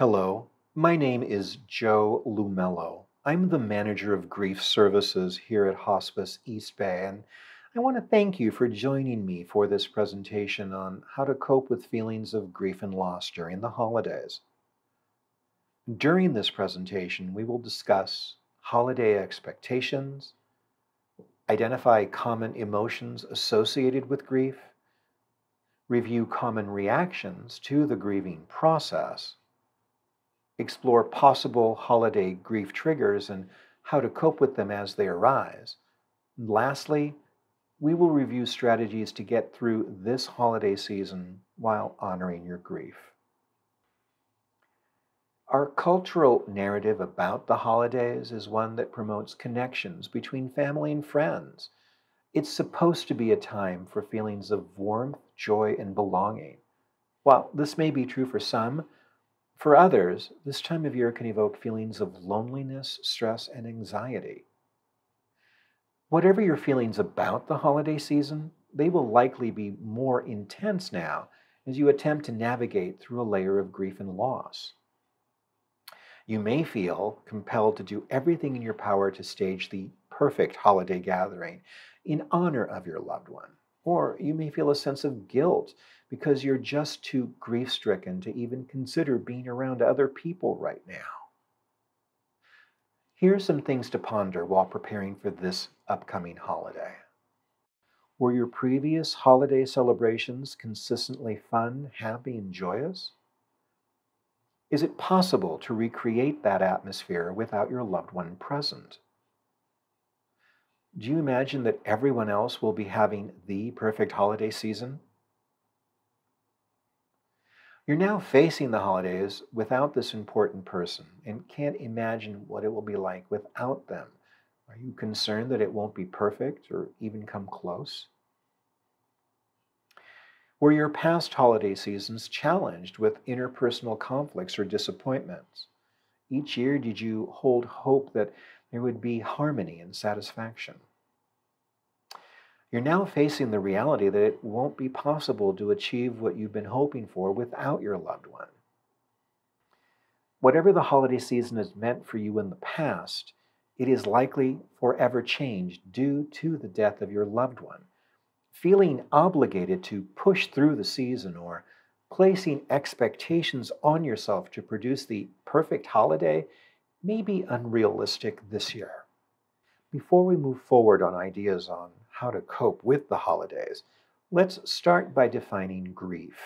Hello, my name is Joe Lumello. I'm the manager of grief services here at Hospice East Bay, and I want to thank you for joining me for this presentation on how to cope with feelings of grief and loss during the holidays. During this presentation, we will discuss holiday expectations, identify common emotions associated with grief, review common reactions to the grieving process, explore possible holiday grief triggers and how to cope with them as they arise. And lastly, we will review strategies to get through this holiday season while honoring your grief. Our cultural narrative about the holidays is one that promotes connections between family and friends. It's supposed to be a time for feelings of warmth, joy, and belonging. While this may be true for some, for others, this time of year can evoke feelings of loneliness, stress, and anxiety. Whatever your feelings about the holiday season, they will likely be more intense now as you attempt to navigate through a layer of grief and loss. You may feel compelled to do everything in your power to stage the perfect holiday gathering in honor of your loved one. Or you may feel a sense of guilt because you're just too grief stricken to even consider being around other people right now. Here are some things to ponder while preparing for this upcoming holiday. Were your previous holiday celebrations consistently fun, happy, and joyous? Is it possible to recreate that atmosphere without your loved one present? Do you imagine that everyone else will be having the perfect holiday season? You're now facing the holidays without this important person and can't imagine what it will be like without them. Are you concerned that it won't be perfect or even come close? Were your past holiday seasons challenged with interpersonal conflicts or disappointments? Each year, did you hold hope that there would be harmony and satisfaction? You're now facing the reality that it won't be possible to achieve what you've been hoping for without your loved one. Whatever the holiday season has meant for you in the past, it is likely forever changed due to the death of your loved one. Feeling obligated to push through the season or placing expectations on yourself to produce the perfect holiday may be unrealistic this year. Before we move forward on ideas on how to cope with the holidays, let's start by defining grief.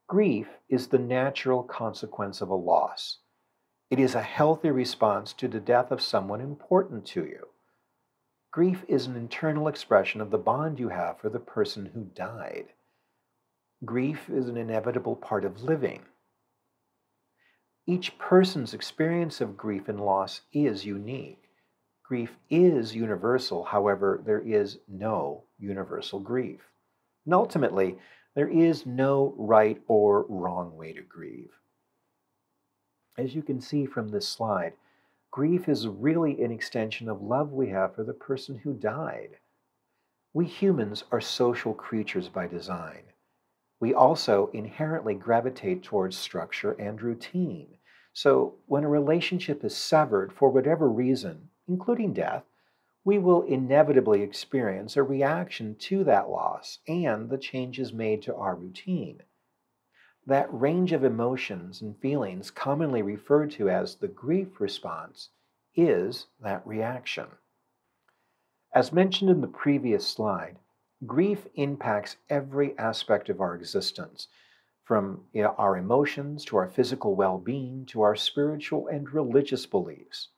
Grief is the natural consequence of a loss. It is a healthy response to the death of someone important to you. Grief is an internal expression of the bond you have for the person who died. Grief is an inevitable part of living. Each person's experience of grief and loss is unique. Grief is universal, however, there is no universal grief. And ultimately, there is no right or wrong way to grieve. As you can see from this slide, grief is really an extension of love we have for the person who died. We humans are social creatures by design. We also inherently gravitate towards structure and routine. So when a relationship is severed for whatever reason, including death, we will inevitably experience a reaction to that loss and the changes made to our routine. That range of emotions and feelings, commonly referred to as the grief response, is that reaction. As mentioned in the previous slide, grief impacts every aspect of our existence, from our emotions to our physical well-being to our spiritual and religious beliefs.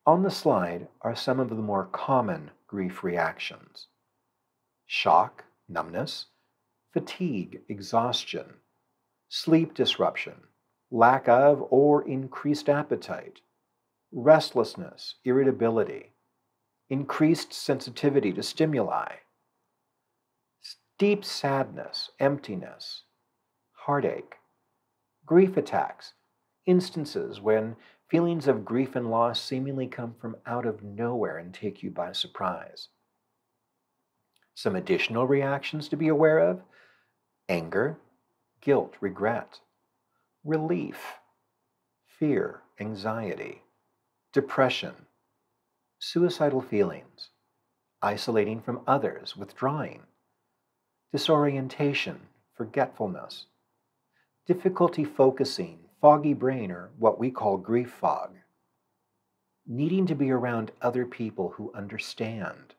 On the slide are some of the more common grief reactions: shock, numbness, fatigue, exhaustion, sleep disruption, lack of or increased appetite, restlessness, irritability, increased sensitivity to stimuli, deep sadness, emptiness, heartache, grief attacks, instances when feelings of grief and loss seemingly come from out of nowhere and take you by surprise. Some additional reactions to be aware of: anger, guilt, regret, relief, fear, anxiety, depression, suicidal feelings, isolating from others, withdrawing, disorientation, forgetfulness, difficulty focusing, foggy brain, or what we call grief fog, needing to be around other people who understand,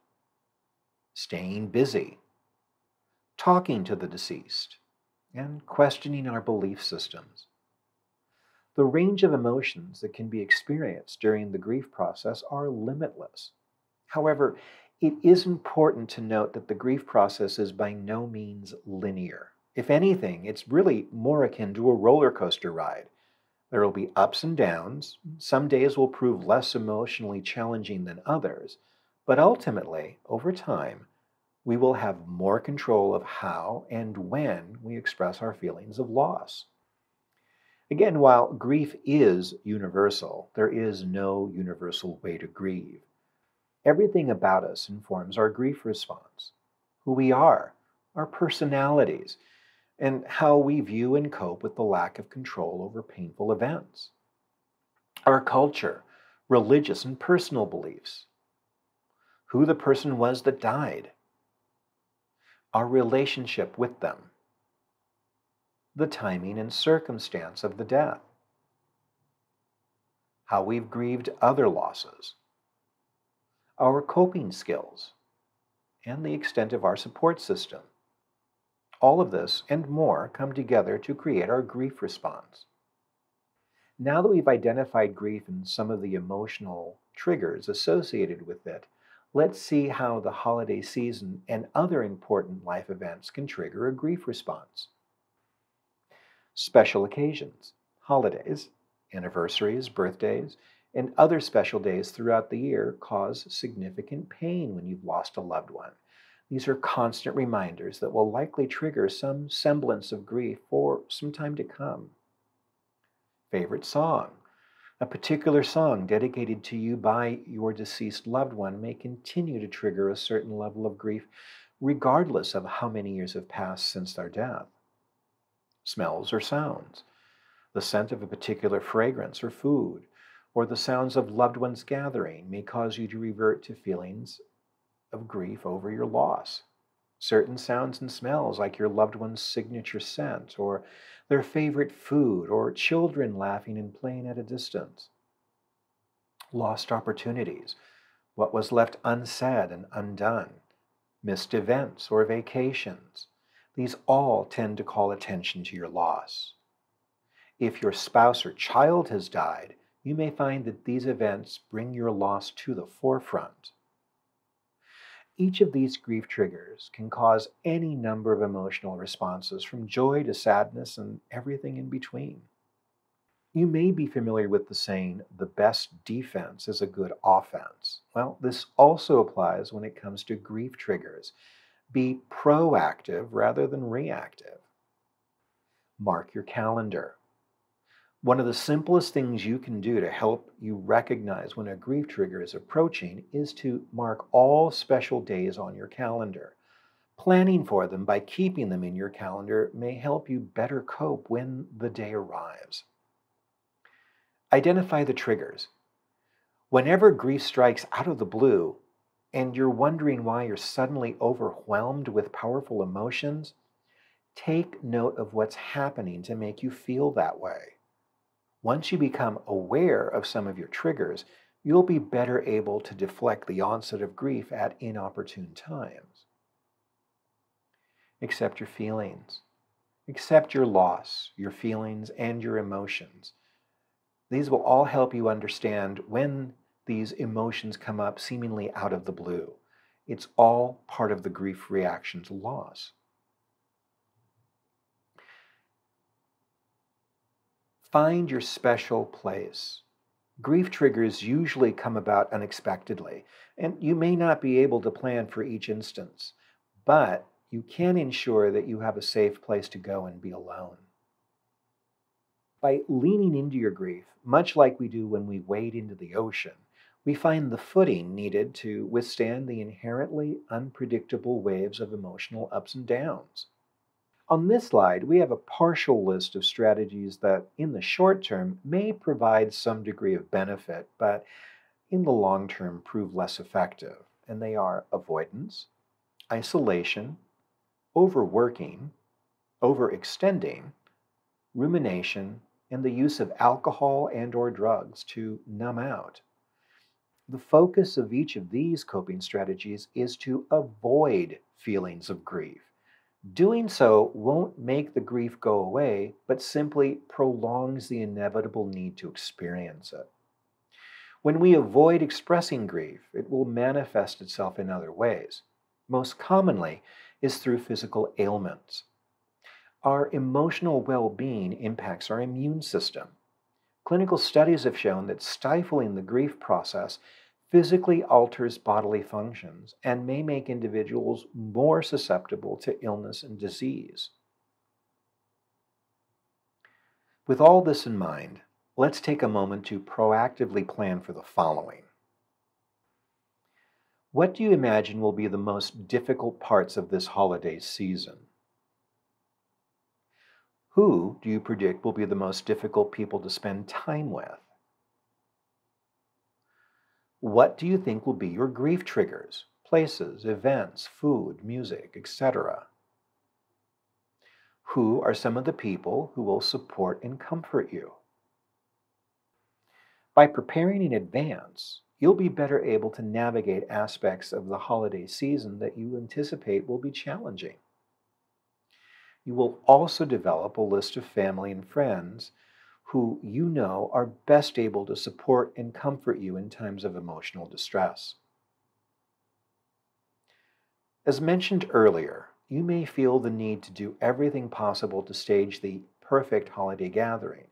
staying busy, talking to the deceased, and questioning our belief systems. The range of emotions that can be experienced during the grief process are limitless. However, it is important to note that the grief process is by no means linear. If anything, it's really more akin to a roller coaster ride. There will be ups and downs. Some days will prove less emotionally challenging than others. But ultimately, over time, we will have more control of how and when we express our feelings of loss. Again, while grief is universal, there is no universal way to grieve. Everything about us informs our grief response: who we are, our personalities, and how we view and cope with the lack of control over painful events. Our culture, religious and personal beliefs, who the person was that died, our relationship with them, the timing and circumstance of the death, how we've grieved other losses, our coping skills, and the extent of our support system. All of this and more come together to create our grief response. Now that we've identified grief and some of the emotional triggers associated with it, let's see how the holiday season and other important life events can trigger a grief response. Special occasions, holidays, anniversaries, birthdays, and other special days throughout the year cause significant pain when you've lost a loved one. These are constant reminders that will likely trigger some semblance of grief for some time to come. Favorite song. A particular song dedicated to you by your deceased loved one may continue to trigger a certain level of grief, regardless of how many years have passed since their death. Smells or sounds. The scent of a particular fragrance or food, or the sounds of loved ones gathering may cause you to revert to feelings of grief over your loss. Certain sounds and smells, like your loved one's signature scent, or their favorite food, or children laughing and playing at a distance. Lost opportunities, what was left unsaid and undone, missed events or vacations. These all tend to call attention to your loss. If your spouse or child has died, you may find that these events bring your loss to the forefront. Each of these grief triggers can cause any number of emotional responses, from joy to sadness and everything in between. You may be familiar with the saying, the best defense is a good offense. Well, this also applies when it comes to grief triggers. Be proactive rather than reactive. Mark your calendar. One of the simplest things you can do to help you recognize when a grief trigger is approaching is to mark all special days on your calendar. Planning for them by keeping them in your calendar may help you better cope when the day arrives. Identify the triggers. Whenever grief strikes out of the blue and you're wondering why you're suddenly overwhelmed with powerful emotions, take note of what's happening to make you feel that way. Once you become aware of some of your triggers, you'll be better able to deflect the onset of grief at inopportune times. Accept your feelings. Accept your loss, your feelings, and your emotions. These will all help you understand when these emotions come up seemingly out of the blue. It's all part of the grief reaction to loss. Find your special place. Grief triggers usually come about unexpectedly, and you may not be able to plan for each instance, but you can ensure that you have a safe place to go and be alone. By leaning into your grief, much like we do when we wade into the ocean, we find the footing needed to withstand the inherently unpredictable waves of emotional ups and downs. On this slide, we have a partial list of strategies that, in the short term, may provide some degree of benefit, but in the long term prove less effective. And they are avoidance, isolation, overworking, overextending, rumination, and the use of alcohol and/or drugs to numb out. The focus of each of these coping strategies is to avoid feelings of grief. Doing so won't make the grief go away, but simply prolongs the inevitable need to experience it. When we avoid expressing grief, it will manifest itself in other ways. Most commonly is through physical ailments. Our emotional well being impacts our immune system. Clinical studies have shown that stifling the grief process physically alters bodily functions and may make individuals more susceptible to illness and disease. With all this in mind, let's take a moment to proactively plan for the following. What do you imagine will be the most difficult parts of this holiday season? Who do you predict will be the most difficult people to spend time with? What do you think will be your grief triggers? Places, events, food, music, etc. Who are some of the people who will support and comfort you? By preparing in advance, you'll be better able to navigate aspects of the holiday season that you anticipate will be challenging. You will also develop a list of family and friends who you know are best able to support and comfort you in times of emotional distress. As mentioned earlier, you may feel the need to do everything possible to stage the perfect holiday gathering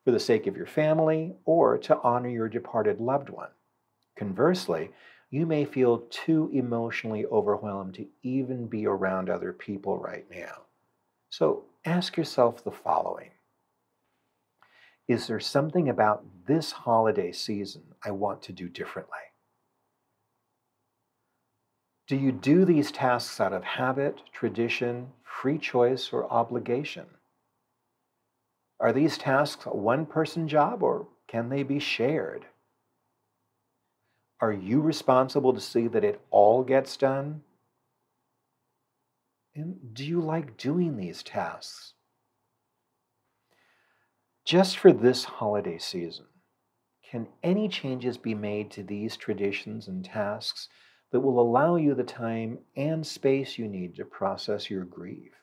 for the sake of your family or to honor your departed loved one. Conversely, you may feel too emotionally overwhelmed to even be around other people right now. So ask yourself the following. Is there something about this holiday season I want to do differently? Do you do these tasks out of habit, tradition, free choice, or obligation? Are these tasks a one-person job or can they be shared? Are you responsible to see that it all gets done? And do you like doing these tasks? Just for this holiday season, can any changes be made to these traditions and tasks that will allow you the time and space you need to process your grief?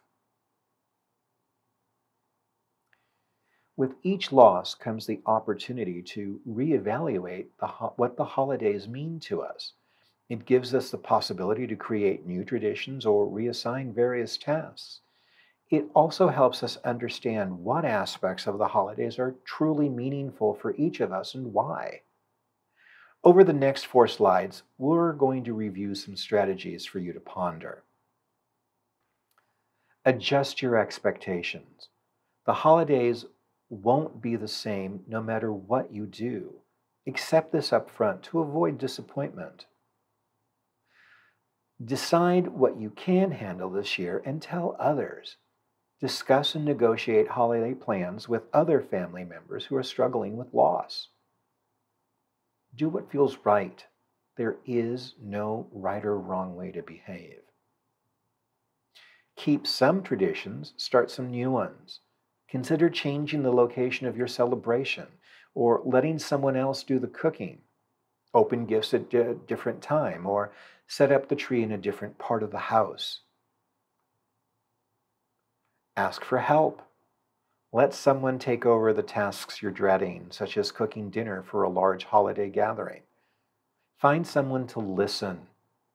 With each loss comes the opportunity to reevaluate what the holidays mean to us. It gives us the possibility to create new traditions or reassign various tasks. It also helps us understand what aspects of the holidays are truly meaningful for each of us and why. Over the next 4 slides, we're going to review some strategies for you to ponder. Adjust your expectations. The holidays won't be the same no matter what you do. Accept this up front to avoid disappointment. Decide what you can handle this year and tell others. Discuss and negotiate holiday plans with other family members who are struggling with loss. Do what feels right. There is no right or wrong way to behave. Keep some traditions, start some new ones. Consider changing the location of your celebration or letting someone else do the cooking. Open gifts at a different time or set up the tree in a different part of the house. Ask for help. Let someone take over the tasks you're dreading, such as cooking dinner for a large holiday gathering. Find someone to listen.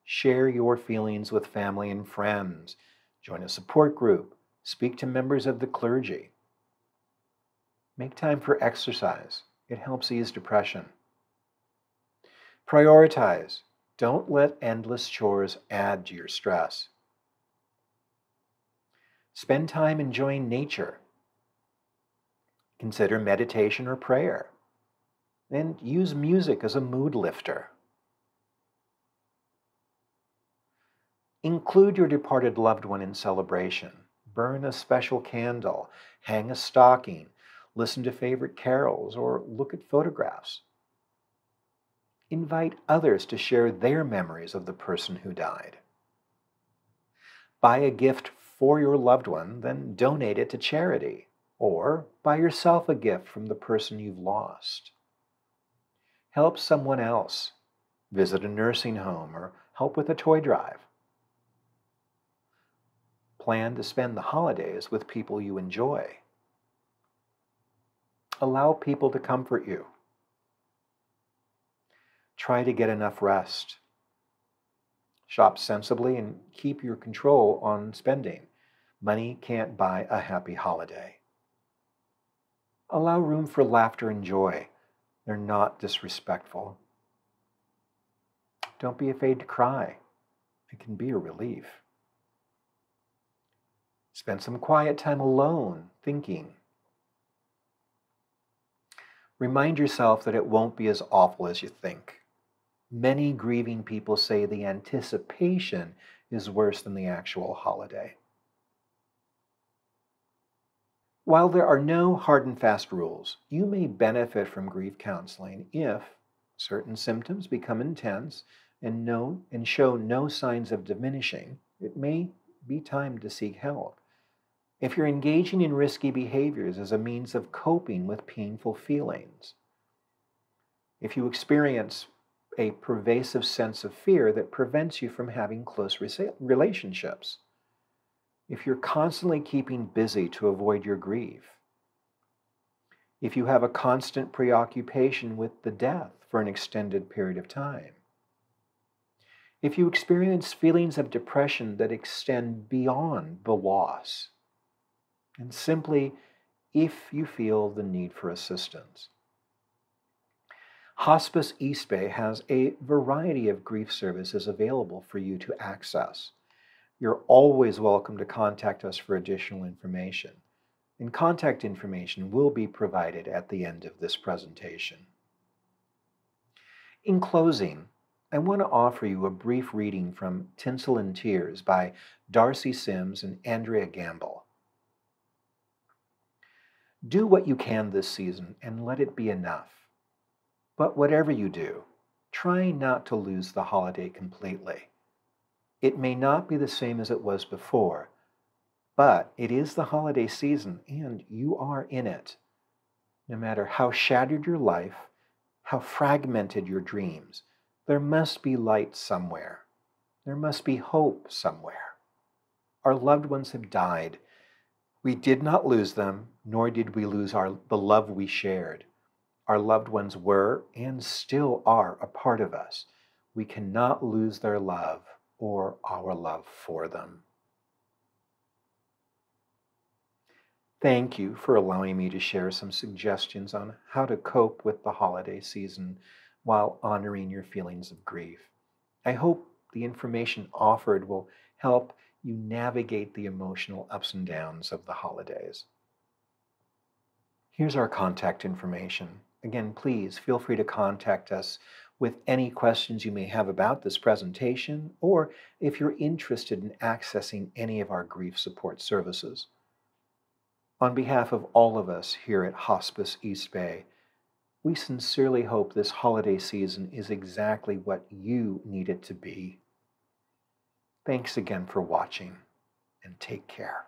Share your feelings with family and friends. Join a support group. Speak to members of the clergy. Make time for exercise. It helps ease depression. Prioritize. Don't let endless chores add to your stress. Spend time enjoying nature. Consider meditation or prayer. And use music as a mood lifter. Include your departed loved one in celebration. burn a special candle, hang a stocking, listen to favorite carols, or look at photographs. Invite others to share their memories of the person who died. Buy a gift for your loved one, then donate it to charity. Or buy yourself a gift from the person you've lost. Help someone else. Visit a nursing home or help with a toy drive. Plan to spend the holidays with people you enjoy. Allow people to comfort you. Try to get enough rest. Shop sensibly and keep your control on spending. Money can't buy a happy holiday. Allow room for laughter and joy. They're not disrespectful. Don't be afraid to cry. It can be a relief. Spend some quiet time alone, thinking. Remind yourself that it won't be as awful as you think. Many grieving people say the anticipation is worse than the actual holiday. While there are no hard and fast rules, you may benefit from grief counseling if certain symptoms become intense and show no signs of diminishing. It may be time to seek help. If you're engaging in risky behaviors as a means of coping with painful feelings, if you experience a pervasive sense of fear that prevents you from having close relationships, if you're constantly keeping busy to avoid your grief, if you have a constant preoccupation with the death for an extended period of time, if you experience feelings of depression that extend beyond the loss, and simply if you feel the need for assistance. Hospice East Bay has a variety of grief services available for you to access. You're always welcome to contact us for additional information, and contact information will be provided at the end of this presentation. In closing, I want to offer you a brief reading from Tinsel and Tears by Darcy Sims and Andrea Gamble. Do what you can this season and let it be enough. But whatever you do, try not to lose the holiday completely. It may not be the same as it was before, but it is the holiday season and you are in it. No matter how shattered your life, how fragmented your dreams, there must be light somewhere. There must be hope somewhere. Our loved ones have died. We did not lose them, nor did we lose the love we shared. Our loved ones were and still are a part of us. We cannot lose their love or our love for them. Thank you for allowing me to share some suggestions on how to cope with the holiday season while honoring your feelings of grief. I hope the information offered will help you navigate the emotional ups and downs of the holidays. Here's our contact information. Again, please feel free to contact us with any questions you may have about this presentation, or if you're interested in accessing any of our grief support services. On behalf of all of us here at Hospice East Bay, we sincerely hope this holiday season is exactly what you need it to be. Thanks again for watching, and take care.